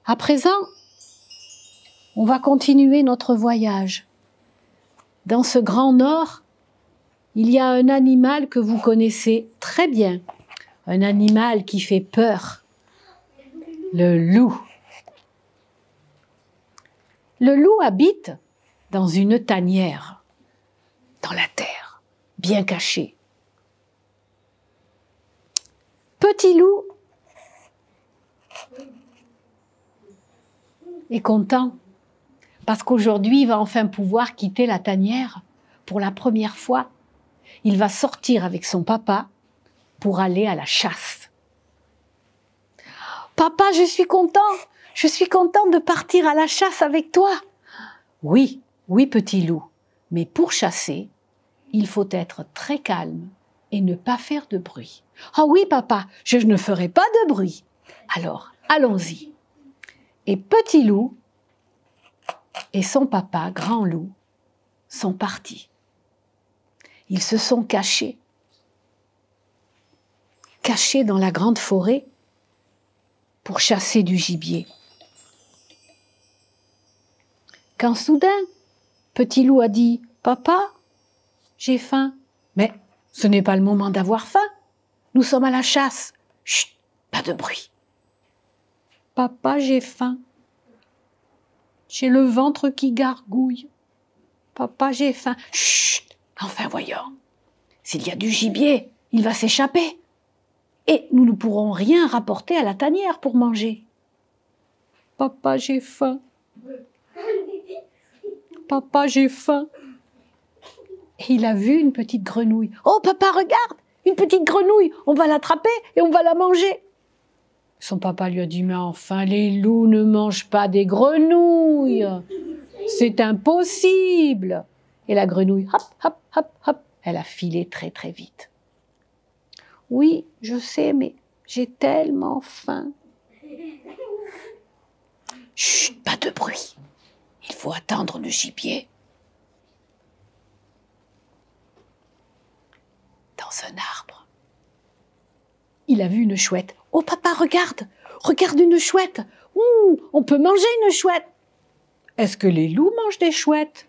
À présent, on va continuer notre voyage. Dans ce grand nord, il y a un animal que vous connaissez très bien. Un animal qui fait peur. Le loup. Le loup habite dans une tanière, dans la terre, bien cachée. Petit loup est content parce qu'aujourd'hui, il va enfin pouvoir quitter la tanière pour la première fois. Il va sortir avec son papa pour aller à la chasse. Papa, je suis content de partir à la chasse avec toi. Oui, oui, petit loup, mais pour chasser, il faut être très calme et ne pas faire de bruit. Ah oui, papa, je ne ferai pas de bruit. Alors, allons-y. Et petit loup et son papa, grand loup, sont partis. Ils se sont cachés dans la grande forêt pour chasser du gibier. Quand soudain, petit loup a dit « Papa, j'ai faim. » Mais ce n'est pas le moment d'avoir faim. Nous sommes à la chasse. Chut, pas de bruit. Papa, j'ai faim. J'ai le ventre qui gargouille. Papa, j'ai faim. Chut, enfin voyons. S'il y a du gibier, il va s'échapper. Et nous ne pourrons rien rapporter à la tanière pour manger. Papa, j'ai faim. Papa, j'ai faim. Et il a vu une petite grenouille. Oh, papa, regarde, une petite grenouille. On va l'attraper et on va la manger. Son papa lui a dit, mais enfin, les loups ne mangent pas des grenouilles. C'est impossible. Et la grenouille, hop, hop, hop, hop, elle a filé très, très vite. Oui, je sais, mais j'ai tellement faim. Chut, pas de bruit. Il faut attendre le gibier. Dans un arbre, il a vu une chouette. Oh papa, regarde, regarde une chouette. Ouh, on peut manger une chouette. Est-ce que les loups mangent des chouettes?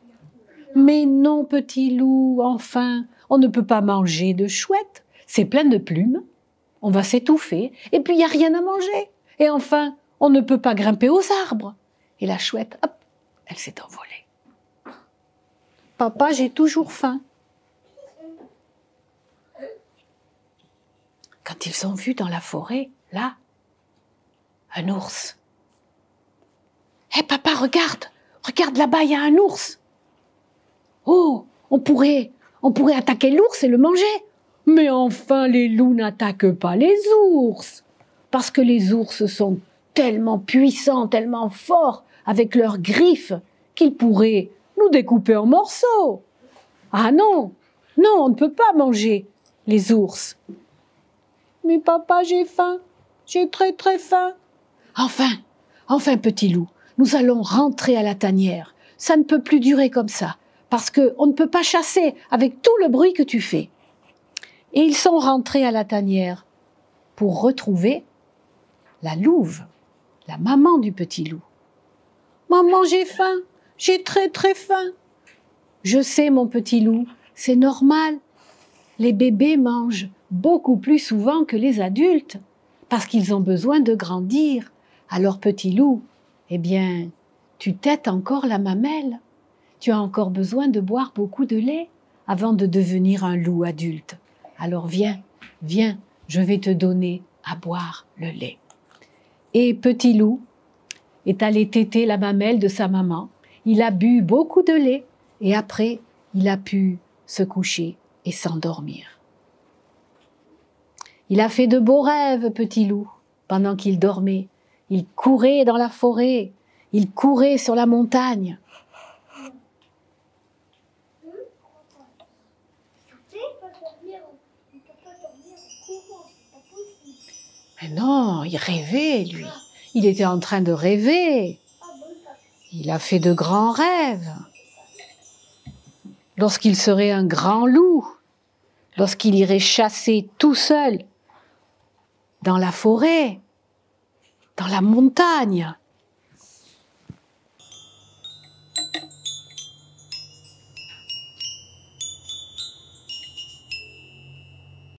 Mais non, petit loup, enfin, on ne peut pas manger de chouettes. C'est plein de plumes, on va s'étouffer, et puis il n'y a rien à manger. Et enfin, on ne peut pas grimper aux arbres. Et la chouette, hop, elle s'est envolée. Papa, j'ai toujours faim. Quand ils ont vu dans la forêt, là, un ours. Hé papa, regarde là-bas, il y a un ours. Oh, on pourrait attaquer l'ours et le manger. Mais enfin, les loups n'attaquent pas les ours. Parce que les ours sont tellement puissants, tellement forts, avec leurs griffes, qu'ils pourraient nous découper en morceaux. Ah non, non, on ne peut pas manger les ours. Mais papa, j'ai faim, j'ai très très faim. Enfin, petit loup, nous allons rentrer à la tanière. Ça ne peut plus durer comme ça, parce qu'on ne peut pas chasser avec tout le bruit que tu fais. Et ils sont rentrés à la tanière pour retrouver la louve, la maman du petit loup. Maman, j'ai faim, j'ai très très faim. Je sais, mon petit loup, c'est normal. Les bébés mangent beaucoup plus souvent que les adultes, parce qu'ils ont besoin de grandir. Alors, petit loup, eh bien, tu tètes encore la mamelle. Tu as encore besoin de boire beaucoup de lait avant de devenir un loup adulte. Alors viens, je vais te donner à boire le lait. Et petit loup est allé téter la mamelle de sa maman. Il a bu beaucoup de lait et après, il a pu se coucher et s'endormir. Il a fait de beaux rêves, petit loup, pendant qu'il dormait. Il courait dans la forêt, il courait sur la montagne. Mais non, il rêvait, lui. Il était en train de rêver. Il a fait de grands rêves. Lorsqu'il serait un grand loup, lorsqu'il irait chasser tout seul dans la forêt, dans la montagne,